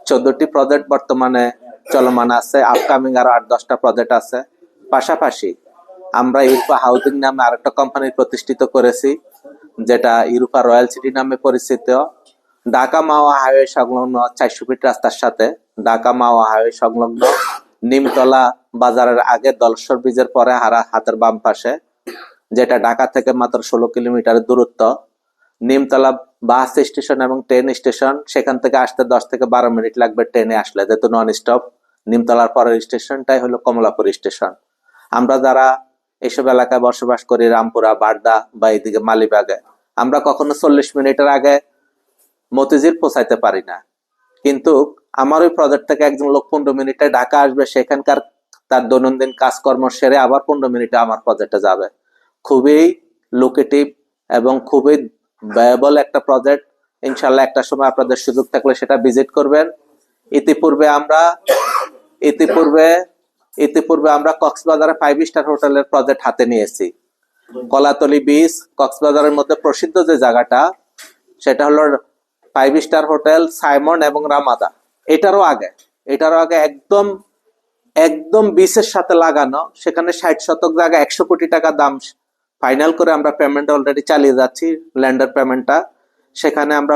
14টি project বর্তমানে চলমান আছে, আপকামিং আরো 8-10টা প্রজেক্ট আছে। পাশাপাশি আমরা ইউরোপা হাউজিং নামে আরেকটা কোম্পানি প্রতিষ্ঠিত করেছি, যেটা ইউরোপা রয়্যাল সিটি নামে পরিচিত। ঢাকা মাওয়া হাইওয়ে সংলগ্ন 400 ফিট রাস্তার সাথে, ঢাকা মাওয়া হাইওয়ে সংলগ্ন নিমতলা বাজারের আগে দলশ্বর ব্রিজের পরে হাতের বাম পাশে, যেটা ঢাকা থেকে মাত্র 16 কিলোমিটার দূরত্ব। নিমতলা বাস স্টেশন এবং ট্রেন স্টেশন, সেখান থেকে আসতে 10 থেকে 12 মিনিট লাগবে ট্রেনে আসলে, যেহেতু নন স্টপ। নিমতলার পরের স্টেশনটাই হলো কমলাপুর স্টেশন। আমরা যারা এইসব এলাকায় বসবাস করি, রামপুরা, বাড্ডা বা এইদিকে মালিবাগে, আমরা কখনো 40 মিনিটের আগে মতিঝিল পৌঁছাইতে পারি না। কিন্তু আমার ওই প্রজেক্ট থেকে একজন লোক 15 মিনিটে ঢাকা আসবে, সেখানকার তার দৈনন্দিন কাজকর্ম সেরে আবার 15 মিনিটে আমার প্রজেক্টে যাবে। খুবই লোকেটিভ এবং খুবই ব্যয়বল একটা প্রজেক্ট। ইনশাল্লাহ একটা সময় আপনাদের সুযোগ থাকলে সেটা ভিজিট করবেন। ইতিপূর্বে আমরা কক্সবাজারে 5 স্টার হোটেলের প্রজেক্ট হাতে নিয়েছি। কলাতলি বিচ কক্সবাজারের মধ্যে প্রসিদ্ধ যে জায়গাটা, সেটা হলো 5 স্টার হোটেল সাইমন এবং রামাদা। এটারও আগে একদম বিচের সাথে লাগানো, সেখানে 60 শতক জায়গা 100 কোটি টাকা দাম ফাইনাল করে আমরা পেমেন্ট অলরেডি চালিয়ে যাচ্ছি, ল্যান্ডার পেমেন্টটা। সেখানে আমরা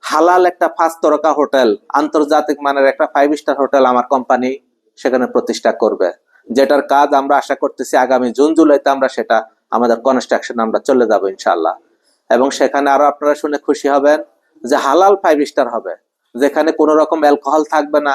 হালাল একটা 5 তারকা হোটেল, আন্তর্জাতিক মানের একটা 5 স্টার হোটেল আমার কোম্পানি সেখানে প্রতিষ্ঠা করবে, যেটার কাজ আমরা আশা করতেছি আগামী জুন জুলাইতে আমরা সেটা আমাদের কনস্ট্রাকশন আমরা চলে যাব ইনশাল্লাহ। এবং সেখানে আরো আপনারা শুনে খুশি হবেন যে হালাল 5 স্টার হবে, যেখানে কোনো রকম অ্যালকোহল থাকবে না,